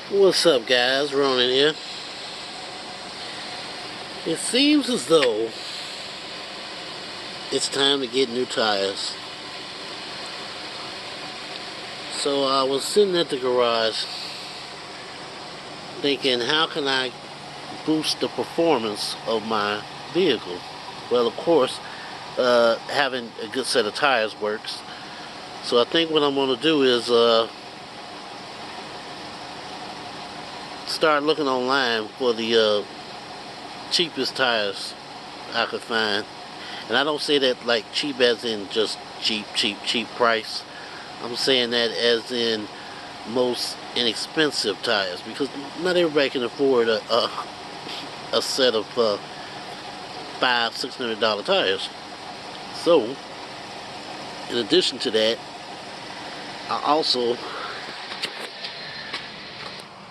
What's up, guys? Ronan here. It seems as though it's time to get new tires. So I was sitting at the garage thinking, how can I boost the performance of my vehicle? Well, of course, having a good set of tires works. So I think what I'm going to do is start looking online for the cheapest tires I could find. And I don't say that like cheap as in just cheap price. I'm saying that as in most inexpensive tires because not everybody can afford a set of $500-$600 tires. So, in addition to that, I also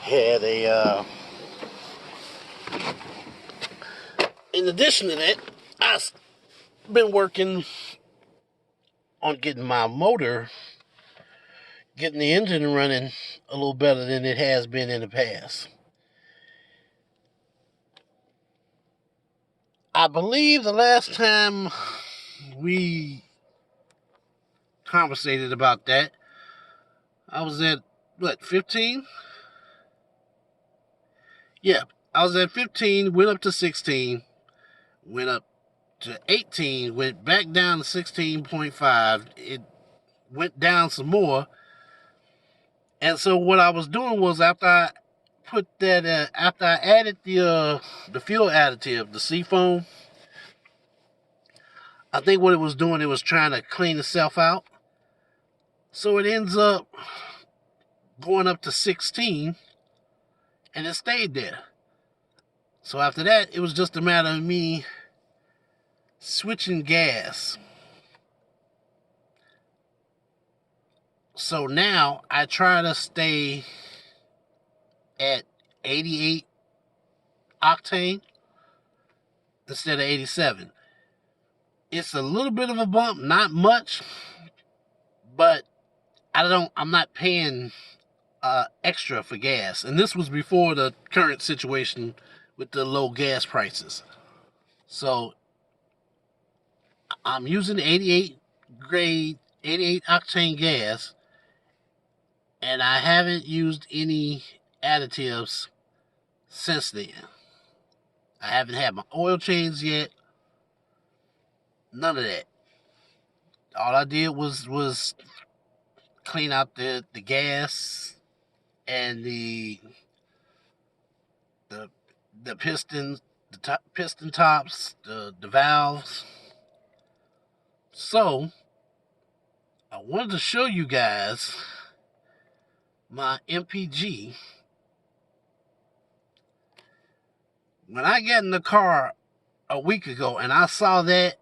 had in addition to that, I've been working on getting my motor, getting the engine running a little better than it has been in the past. I believe the last time we conversated about that, I was at, 15? Yeah, I was at 15, went up to 16, went up to 18, went back down to 16.5. It went down some more. And so what I was doing was after I added the fuel additive, the Seafoam, I think what it was doing, it was trying to clean itself out. So it ends up going up to 16, and it stayed there. So after that, it was just a matter of me switching gas. So now I try to stay at 88 octane instead of 87. It's a little bit of a bump, not much, but I'm not paying extra for gas. And this was before the current situation with the low gas prices. So I'm using 88 grade, 88 octane gas, and I haven't used any additives since then. I haven't had my oil changed yet. None of that. All I did was clean out the gas and the the pistons, piston tops, the valves. So I wanted to show you guys my MPG. When I got in the car a week ago and I saw that,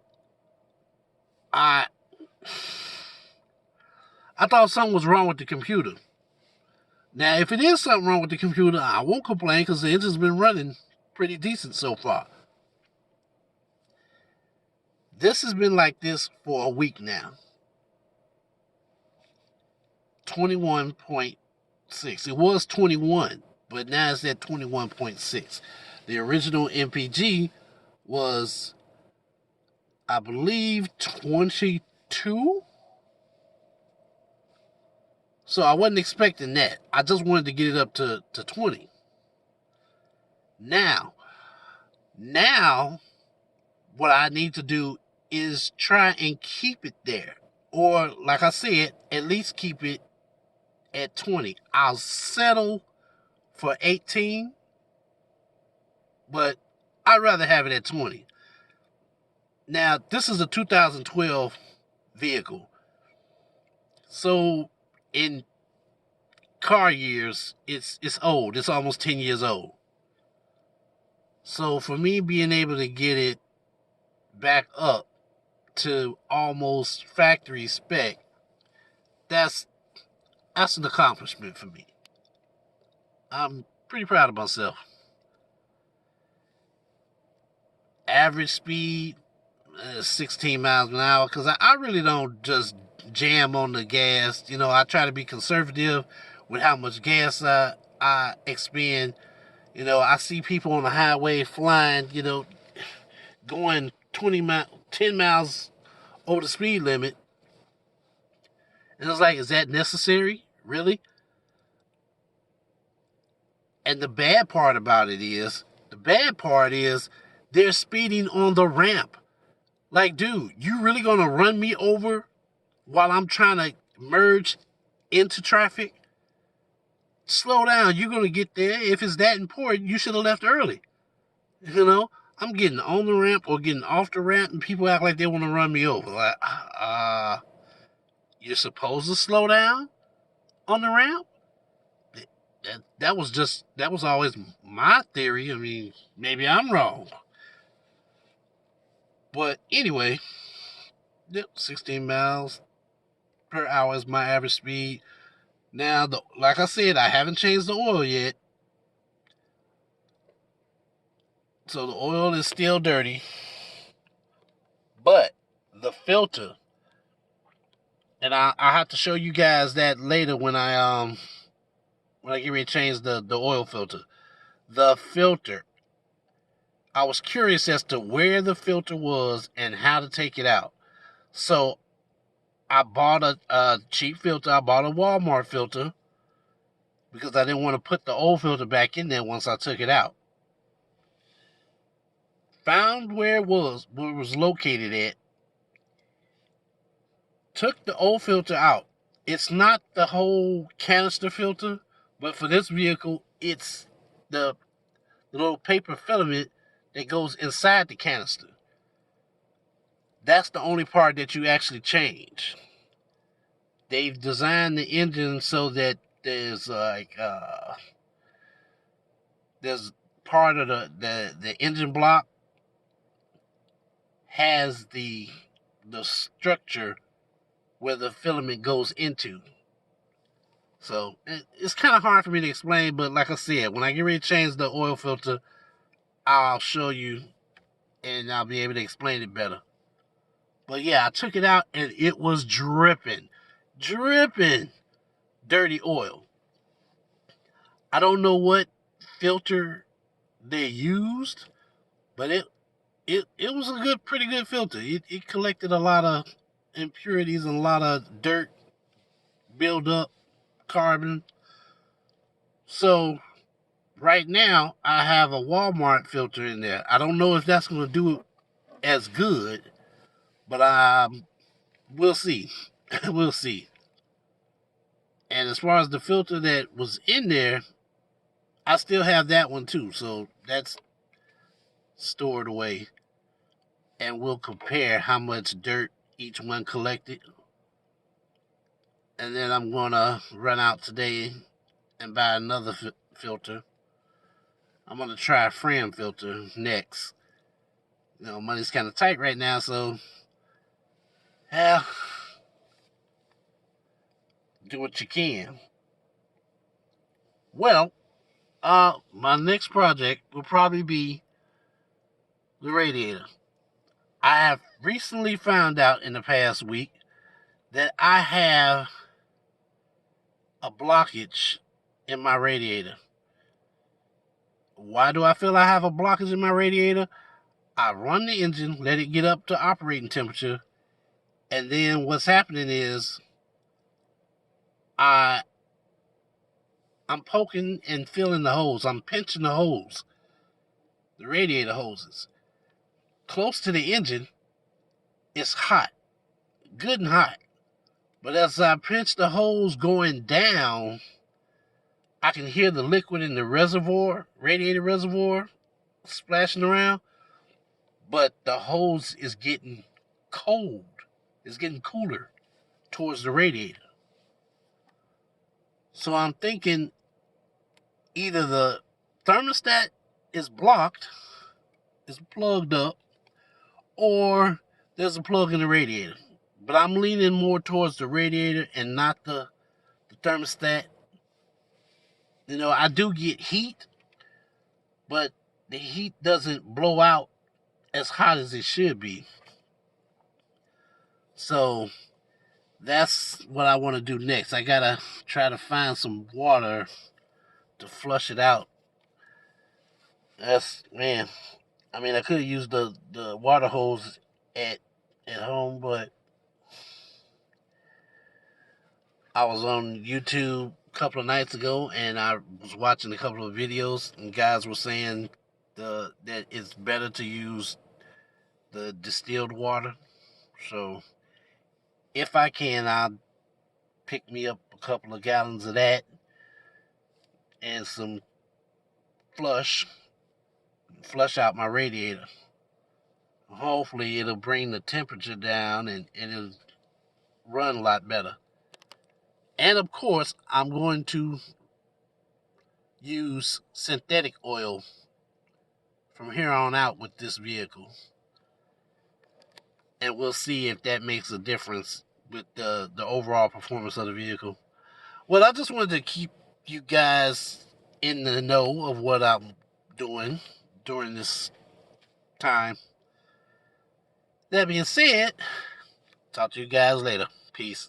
I thought something was wrong with the computer. Now, if it is something wrong with the computer, I won't complain because the engine's been running pretty decent so far. This has been like this for a week now. 21.6. It was 21, but now it's at 21.6. The original MPG was, I believe, 22. So I wasn't expecting that. I just wanted to get it up to 20. Now, what I need to do is try and keep it there. Or, like I said, at least keep it at 20. I'll settle for 18, but I'd rather have it at 20. Now, this is a 2012 vehicle. So, in car years, it's old. It's almost 10 years old. So, for me being able to get it back up to almost factory spec, that's an accomplishment for me. I'm pretty proud of myself. Average speed, 16 miles an hour, because I really don't just jam on the gas. I try to be conservative with how much gas I I expend. I see people on the highway flying, going 10 miles over the speed limit. And it's like, is that necessary? Really? And the bad part is they're speeding on the ramp. Like, dude, you really gonna run me over while I'm trying to merge into traffic? Slow down. You're gonna get there. If it's that important, you should have left early. I'm getting on the ramp or getting off the ramp, and people act like they want to run me over. Like, you're supposed to slow down on the ramp? That was always my theory. I mean, maybe I'm wrong. But anyway, 16 miles per hour is my average speed. Now, like I said, I haven't changed the oil yet. So the oil is still dirty. But the filter, and I have to show you guys that later when I get ready to change the oil filter. The filter, I was curious as to where the filter was and how to take it out. So I bought a cheap filter. I bought a Walmart filter because I didn't want to put the old filter back in there once I took it out. Found where it was located at. Took the old filter out. It's not the whole canister filter, but for this vehicle, it's the little paper filament that goes inside the canister. That's the only part that you actually change. They've designed the engine so that there's there's part of the engine block has the structure where the filament goes into. So it's kind of hard for me to explain, but like I said, when I get ready to change the oil filter, I'll show you and I'll be able to explain it better. But yeah, I took it out and it was dripping dirty oil. I don't know what filter they used, but it was a pretty good filter. It collected a lot of impurities and a lot of dirt, build up, carbon. So right now I have a Walmart filter in there. I don't know if that's going to do it as good, but we'll see. We'll see. And as far as the filter that was in there, I still have that one too. So that's stored away. And we'll compare how much dirt each one collected. And then I'm going to run out today and buy another filter. I'm going to try a Fram filter next. Money's kind of tight right now, so yeah, do what you can. Well, my next project will probably be the radiator. I have recently found out in the past week that I have a blockage in my radiator. Why do I feel I have a blockage in my radiator? I run the engine, let it get up to operating temperature, and then what's happening is I'm poking and feeling the hose. I'm pinching the hose, the radiator hoses. Close to the engine, it's hot, good and hot. But as I pinch the hose going down, I can hear the liquid in the reservoir, radiator reservoir, splashing around. But the hose is getting cold. It's getting cooler towards the radiator. So I'm thinking either the thermostat is blocked, is plugged up, or there's a plug in the radiator. But I'm leaning more towards the radiator and not the thermostat. I do get heat, but the heat doesn't blow out as hot as it should be. So that's what I want to do next. I gotta try to find some water to flush it out. That's, man. I mean, I could have used the water hose at home, but I was on YouTube a couple of nights ago, and I was watching a couple of videos, and guys were saying that it's better to use the distilled water. So if I can, I'll pick me up a couple of gallons of that and some flush out my radiator. Hopefully it'll bring the temperature down and it'll run a lot better. And of course, I'm going to use synthetic oil from here on out with this vehicle. And we'll see if that makes a difference with the overall performance of the vehicle. Well, I just wanted to keep you guys in the know of what I'm doing during this time. That being said, talk to you guys later. Peace.